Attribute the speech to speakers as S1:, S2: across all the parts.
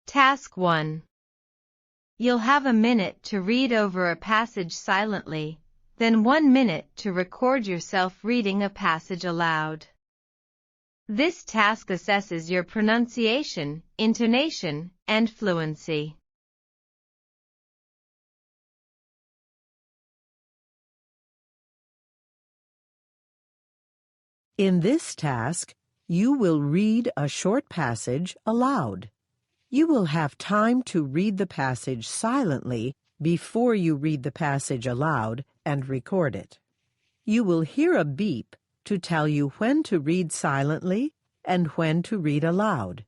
S1: Task 1. You'll have a minute to read over a passage silently, then 1 minute to record yourself reading a passage aloud. This task assesses your pronunciation, intonation, and fluency.
S2: In this task, you will read a short passage aloud. You will have time to read the passage silently before you read the passage aloud and record it. You will hear a beep to tell you when to read silently and when to read aloud.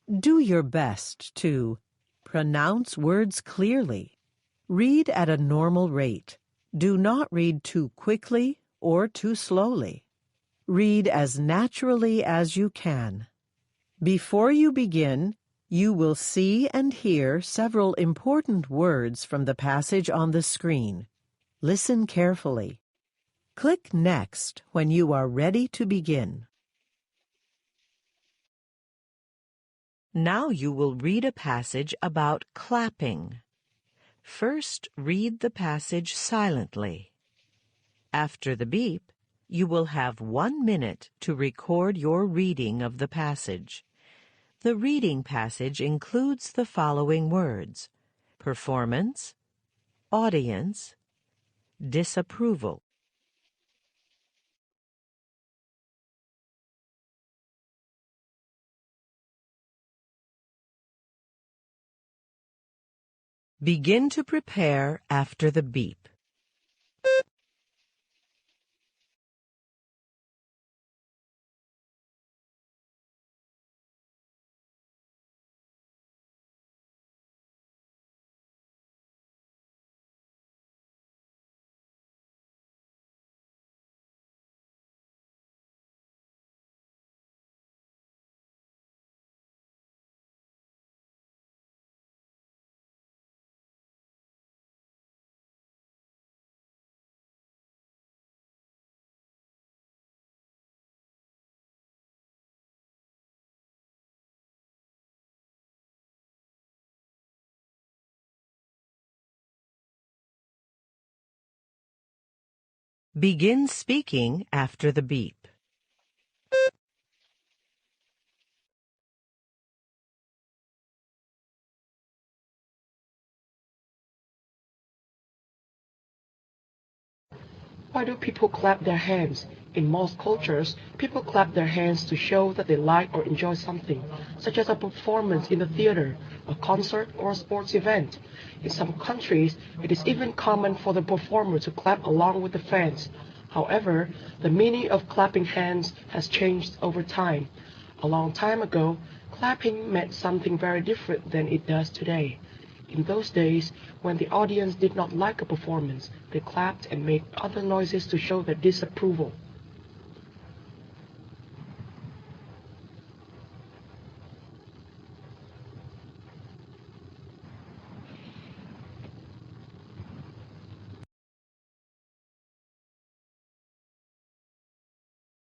S2: Do your best to pronounce words clearly. Read at a normal rate. Do not read too quickly or too slowly. Read as naturally as you can. Before you begin, you will see and hear several important words from the passage on the screen. Listen carefully. Click Next when you are ready to begin. Now you will read a passage about clapping. First, read the passage silently. After the beep, you will have 1 minute to record your reading of the passage. The reading passage includes the following words: performance, audience, disapproval. Begin to prepare after the beep. Begin speaking after the beep.
S3: Why do people clap their hands? In most cultures, people clap their hands to show that they like or enjoy something, such as a performance in the theater, a concert, or a sports event. In some countries, it is even common for the performer to clap along with the fans. However, the meaning of clapping hands has changed over time. A long time ago, clapping meant something very different than it does today. In those days, when the audience did not like a performance, they clapped and made other noises to show their disapproval.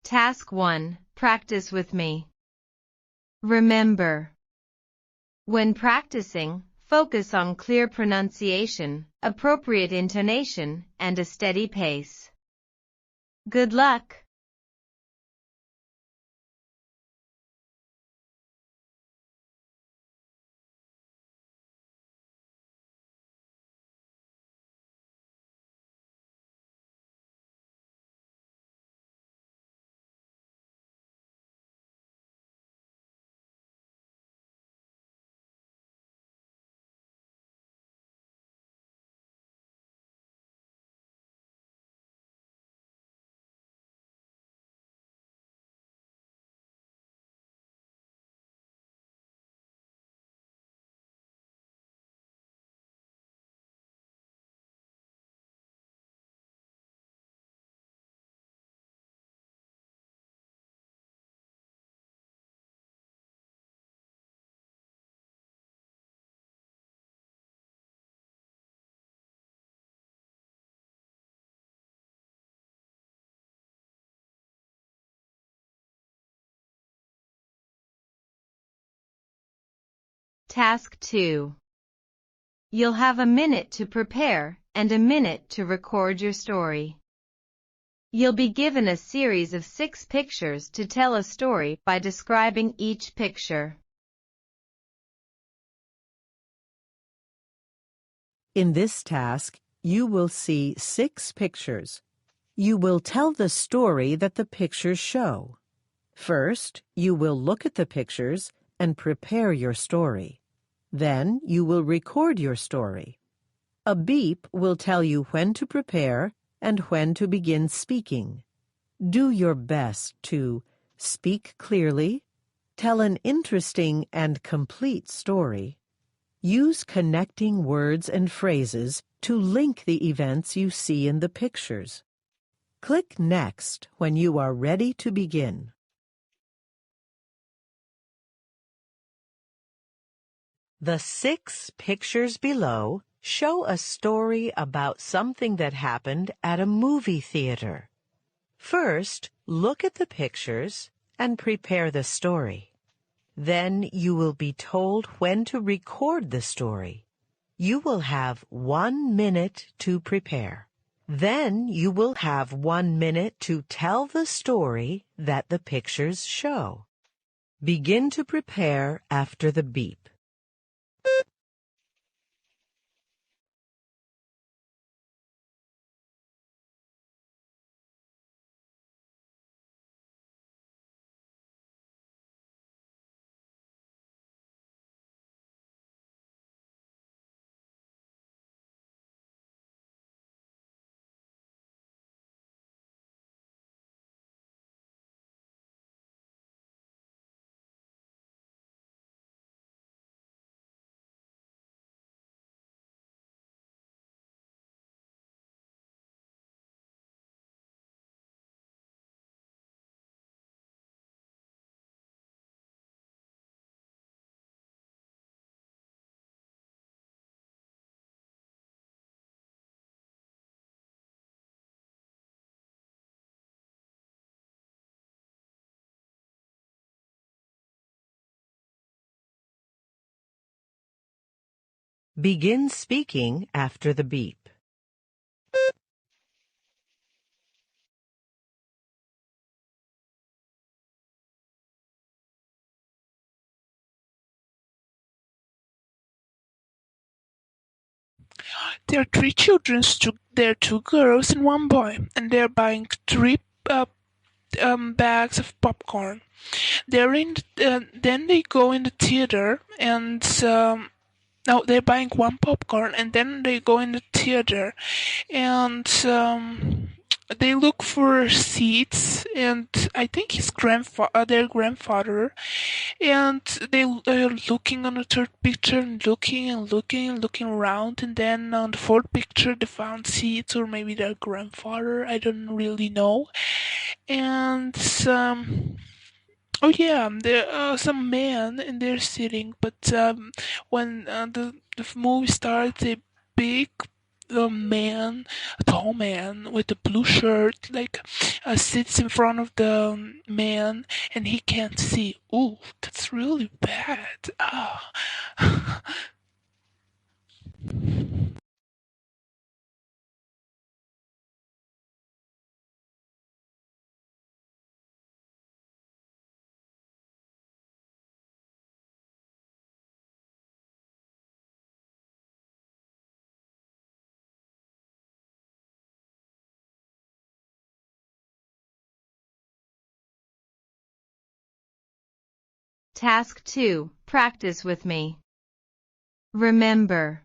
S1: Task 1. Practice with me. Remember, when practicing, focus on clear pronunciation, appropriate intonation, and a steady pace. Good luck! Task 2. You'll have a minute to prepare and a minute to record your story. You'll be given a series of 6 pictures to tell a story by describing each picture.
S2: In this task, you will see 6 pictures. You will tell the story that the pictures show. First, you will look at the pictures and prepare your story. Then, you will record your story. A beep will tell you when to prepare and when to begin speaking. Do your best to speak clearly, tell an interesting and complete story, use connecting words and phrases to link the events you see in the pictures. Click Next when you are ready to begin. The 6 pictures below show a story about something that happened at a movie theater. First, look at the pictures and prepare the story. Then you will be told when to record the story. You will have 1 minute to prepare. Then you will have 1 minute to tell the story that the pictures show. Begin to prepare after the beep. Begin speaking after the beep.
S4: There are 3 children. There are 2 girls and 1 boy, and they're buying 3 bags of popcorn. Then they go in the theater, and no, they're buying 1 popcorn, and then they go in the theater, and they look for seats, and I think his their grandfather, and they are looking on the 3rd picture and looking around, and then on the 4th picture they found seats, or maybe their grandfather, I don't really know. And oh yeah, there are some men and they're sitting, but when the movie starts, a big a tall man with a blue shirt, sits in front of the man, and he can't see. Ooh, that's really bad. Ah.
S1: Task 2. Practice with me. Remember.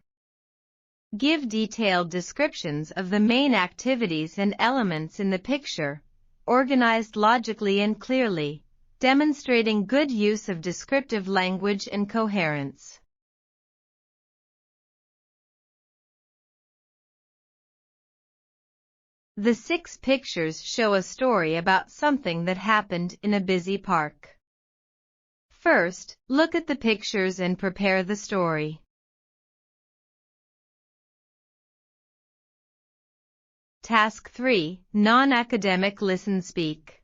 S1: Give detailed descriptions of the main activities and elements in the picture, organized logically and clearly, demonstrating good use of descriptive language and coherence. The 6 pictures show a story about something that happened in a busy park. First, look at the pictures and prepare the story. Task 3. Non-academic listen-speak.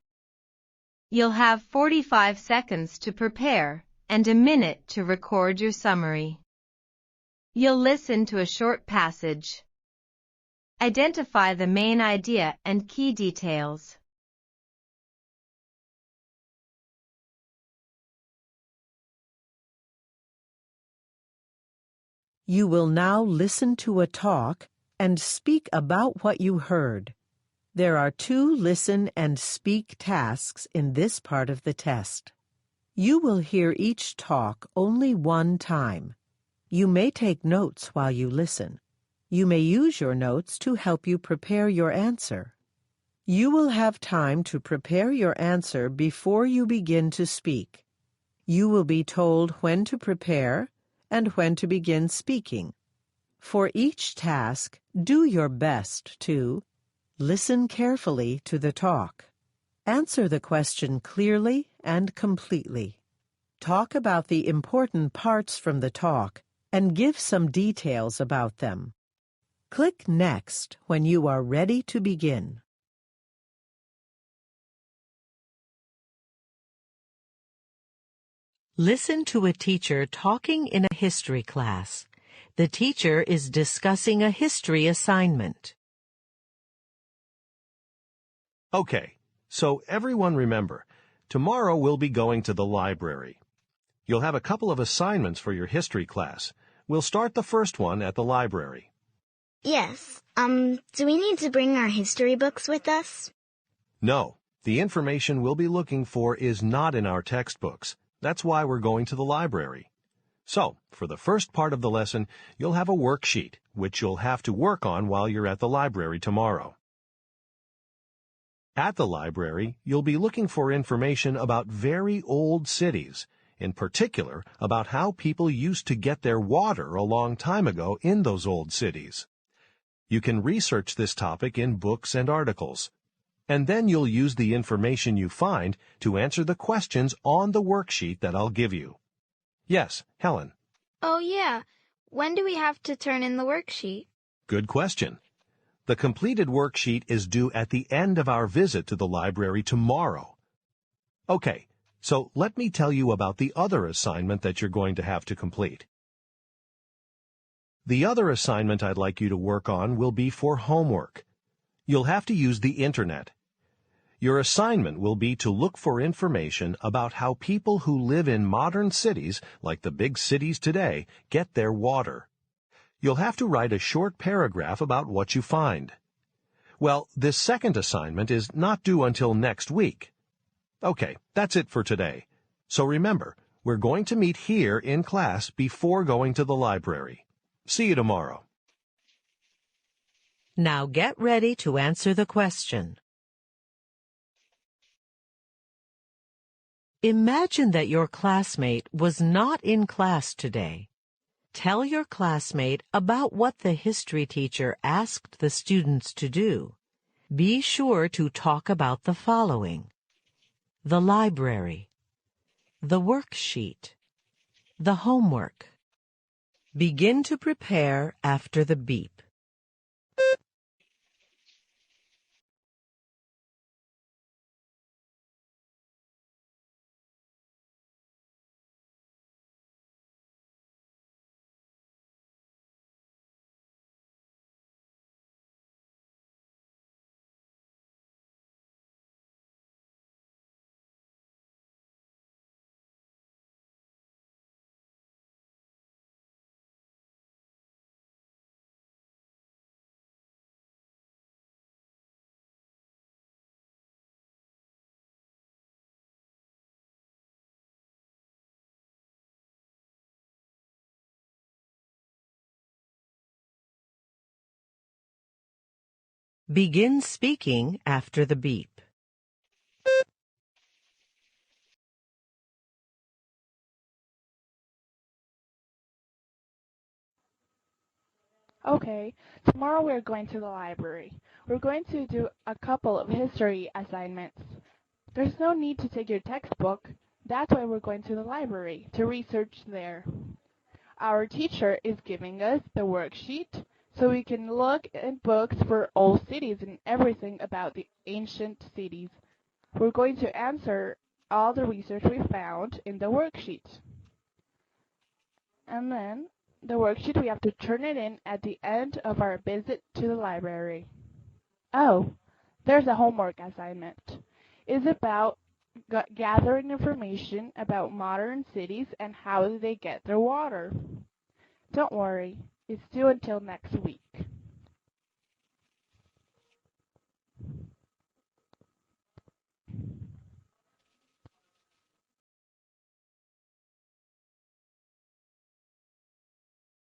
S1: You'll have 45 seconds to prepare and a minute to record your summary. You'll listen to a short passage. Identify the main idea and key details.
S2: You will now listen to a talk and speak about what you heard. There are 2 listen and speak tasks in this part of the test. You will hear each talk only one time. You may take notes while you listen. You may use your notes to help you prepare your answer. You will have time to prepare your answer before you begin to speak. You will be told when to prepare and when to begin speaking. For each task, do your best to listen carefully to the talk. Answer the question clearly and completely. Talk about the important parts from the talk and give some details about them. Click Next when you are ready to begin. Listen to a teacher talking in a history class. The teacher is discussing a history assignment.
S5: Okay, so everyone remember, tomorrow we'll be going to the library. You'll have a couple of assignments for your history class. We'll start the first one at the library.
S6: Yes. Do we need to bring our history books with us?
S5: No, the information we'll be looking for is not in our textbooks. That's why we're going to the library. So, for the first part of the lesson, you'll have a worksheet, which you'll have to work on while you're at the library tomorrow. At the library, you'll be looking for information about very old cities, in particular about how people used to get their water a long time ago in those old cities. You can research this topic in books and articles, and then you'll use the information you find to answer the questions on the worksheet that I'll give you. Yes, Helen.
S7: Oh, yeah. When do we have to turn in the worksheet?
S5: Good question. The completed worksheet is due at the end of our visit to the library tomorrow. Okay, so let me tell you about the other assignment that you're going to have to complete. The other assignment I'd like you to work on will be for homework. You'll have to use the Internet. Your assignment will be to look for information about how people who live in modern cities, like the big cities today, get their water. You'll have to write a short paragraph about what you find. Well, this second assignment is not due until next week. Okay, that's it for today. So remember, we're going to meet here in class before going to the library. See you tomorrow.
S2: Now get ready to answer the question. Imagine that your classmate was not in class today. Tell your classmate about what the history teacher asked the students to do. Be sure to talk about the following: the library, the worksheet, the homework. Begin to prepare after the beep. Begin speaking after the beep.
S8: Okay, tomorrow we're going to the library. We're going to do a couple of history assignments. There's no need to take your textbook. That's why we're going to the library, to research there. Our teacher is giving us the worksheet so we can look in books for old cities and everything about the ancient cities. We're going to answer all the research we found in the worksheet. And then the worksheet, we have to turn it in at the end of our visit to the library. Oh, there's a homework assignment. It's about gathering information about modern cities and how they get their water. Don't worry, it's due until next week.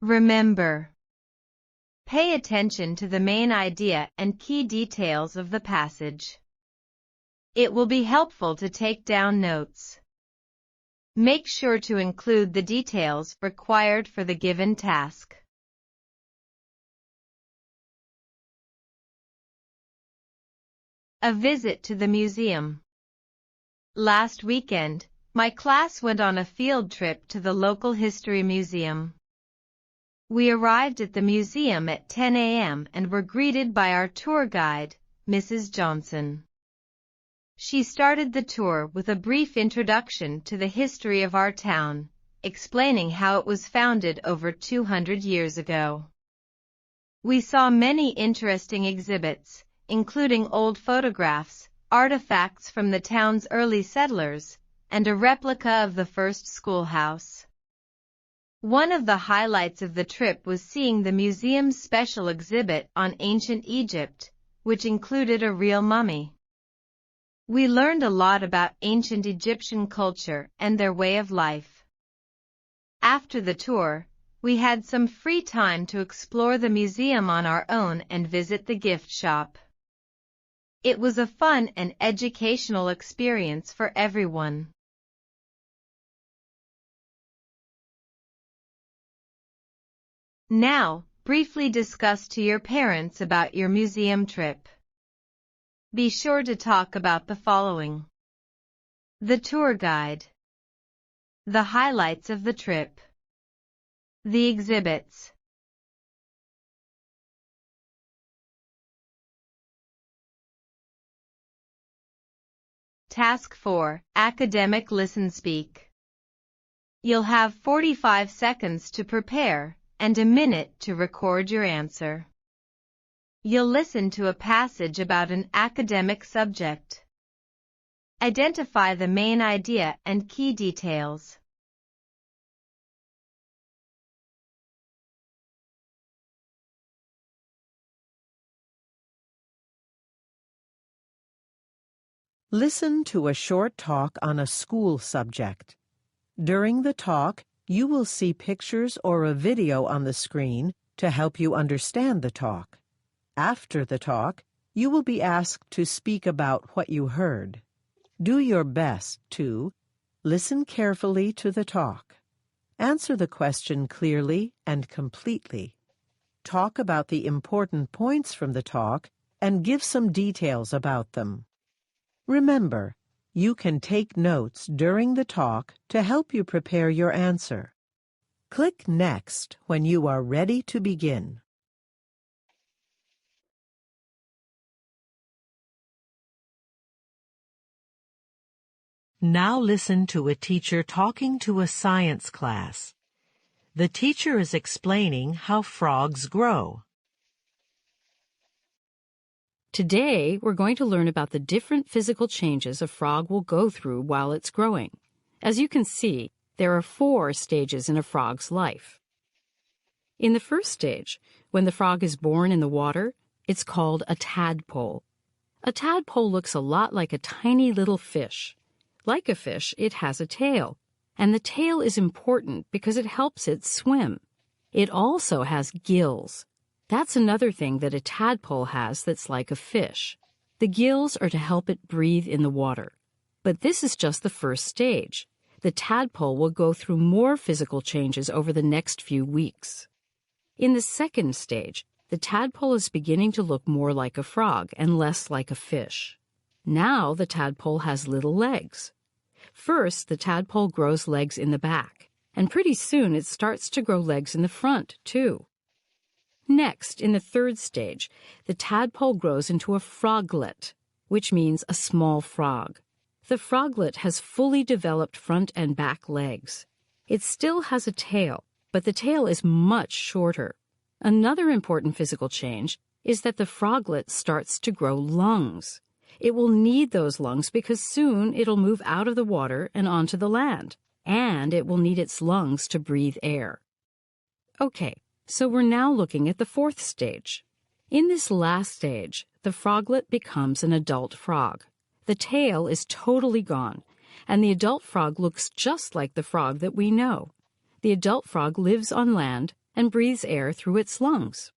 S1: Remember, pay attention to the main idea and key details of the passage. It will be helpful to take down notes. Make sure to include the details required for the given task. A visit to the museum. Last weekend, my class went on a field trip to the local history museum. We arrived at the museum at 10 a.m. and were greeted by our tour guide, Mrs. Johnson. She started the tour with a brief introduction to the history of our town, explaining how it was founded over 200 years ago. We saw many interesting exhibits, including old photographs, artifacts from the town's early settlers, and a replica of the first schoolhouse. One of the highlights of the trip was seeing the museum's special exhibit on ancient Egypt, which included a real mummy. We learned a lot about ancient Egyptian culture and their way of life. After the tour, we had some free time to explore the museum on our own and visit the gift shop. It was a fun and educational experience for everyone. Now, briefly discuss to your parents about your museum trip. Be sure to talk about the following: the tour guide, the highlights of the trip, the exhibits. Task 4, Academic Listen-Speak. You'll have 45 seconds to prepare and a minute to record your answer. You'll listen to a passage about an academic subject. Identify the main idea and key details.
S2: Listen to a short talk on a school subject. During the talk, you will see pictures or a video on the screen to help you understand the talk. After the talk, you will be asked to speak about what you heard. Do your best to listen carefully to the talk. Answer the question clearly and completely. Talk about the important points from the talk and give some details about them. Remember, you can take notes during the talk to help you prepare your answer. Click Next when you are ready to begin. Now listen to a teacher talking to a science class. The teacher is explaining how frogs grow.
S9: Today, we're going to learn about the different physical changes a frog will go through while it's growing. As you can see, there are 4 stages in a frog's life. In the first stage, when the frog is born in the water, it's called a tadpole. A tadpole looks a lot like a tiny little fish. Like a fish, it has a tail, and the tail is important because it helps it swim. It also has gills. That's another thing that a tadpole has that's like a fish. The gills are to help it breathe in the water. But this is just the first stage. The tadpole will go through more physical changes over the next few weeks. In the second stage, the tadpole is beginning to look more like a frog and less like a fish. Now the tadpole has little legs. First, the tadpole grows legs in the back, and pretty soon it starts to grow legs in the front, too. Next, in the third stage, the tadpole grows into a froglet, which means a small frog. The froglet has fully developed front and back legs. It still has a tail, but the tail is much shorter. Another important physical change is that the froglet starts to grow lungs. It will need those lungs because soon it'll move out of the water and onto the land, and it will need its lungs to breathe air. Okay, so we're now looking at the fourth stage. In this last stage, the froglet becomes an adult frog. The tail is totally gone, and the adult frog looks just like the frog that we know. The adult frog lives on land and breathes air through its lungs.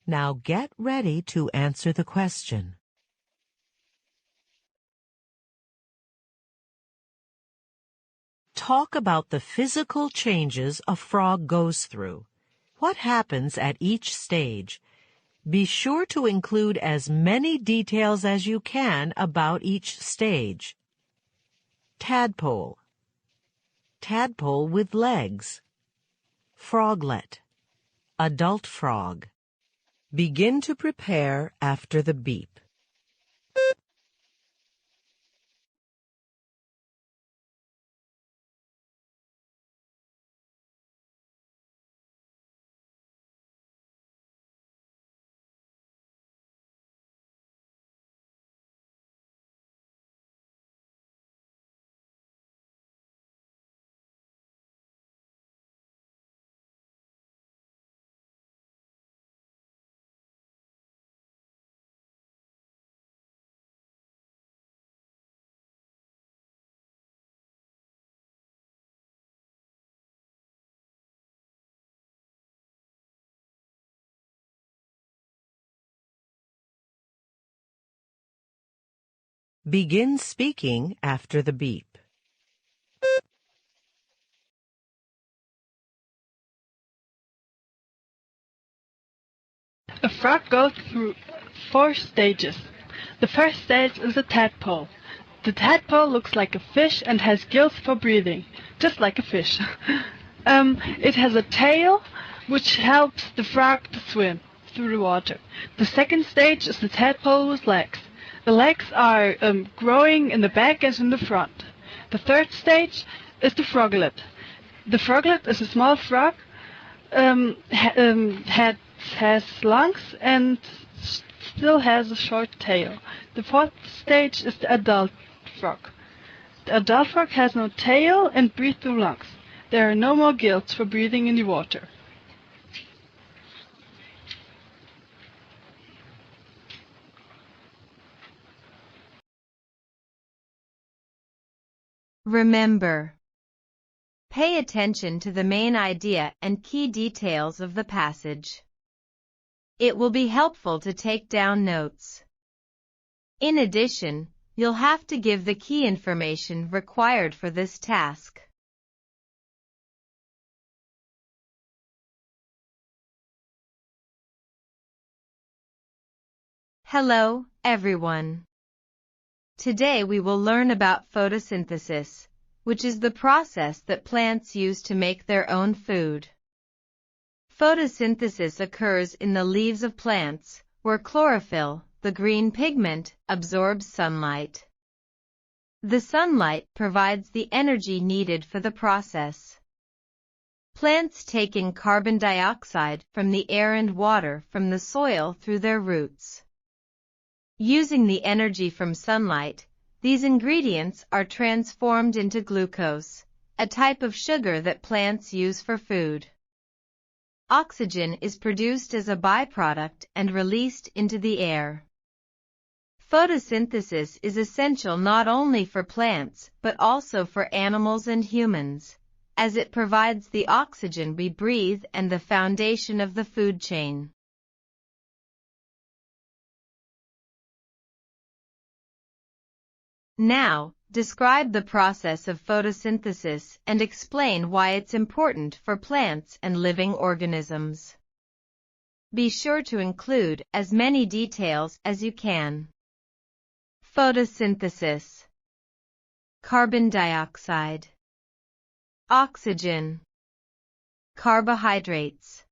S2: Now get ready to answer the question. Talk about the physical changes a frog goes through. What happens at each stage? Be sure to include as many details as you can about each stage. Tadpole. Tadpole with legs. Froglet. Adult frog. Begin to prepare after the beep. Begin speaking after the beep.
S10: A frog goes through 4 stages. The first stage is a tadpole. The tadpole looks like a fish and has gills for breathing, just like a fish. It has a tail which helps the frog to swim through the water. The second stage is the tadpole with legs. The legs are growing in the back as in the front. The third stage is the froglet. The froglet is a small frog, has lungs and still has a short tail. The fourth stage is the adult frog. The adult frog has no tail and breathes through lungs. There are no more gills for breathing in the water.
S1: Remember, pay attention to the main idea and key details of the passage. It will be helpful to take down notes. In addition, you'll have to give the key information required for this task. Hello, everyone. Today we will learn about photosynthesis, which is the process that plants use to make their own food. Photosynthesis occurs in the leaves of plants, where chlorophyll, the green pigment, absorbs sunlight. The sunlight provides the energy needed for the process. Plants take in carbon dioxide from the air and water from the soil through their roots. Using the energy from sunlight, these ingredients are transformed into glucose, a type of sugar that plants use for food. Oxygen is produced as a byproduct and released into the air. Photosynthesis is essential not only for plants but also for animals and humans, as it provides the oxygen we breathe and the foundation of the food chain. Now, describe the process of photosynthesis and explain why it's important for plants and living organisms. Be sure to include as many details as you can. Photosynthesis. Carbon dioxide. Oxygen. Carbohydrates.